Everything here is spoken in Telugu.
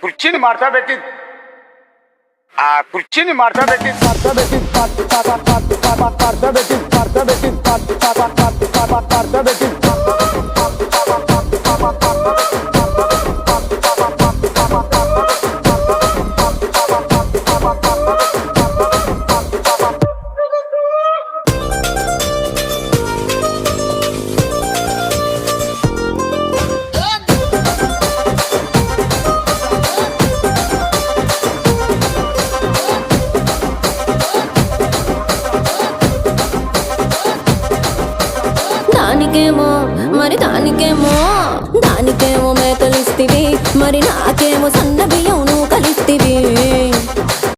కుర్చీని మార్చబెట్టి ఆ కుర్చీని మార్చబెట్టి దానికేమో దానికేమో మేకలిస్తివి, మరి నాకేమో సన్న బియ్యం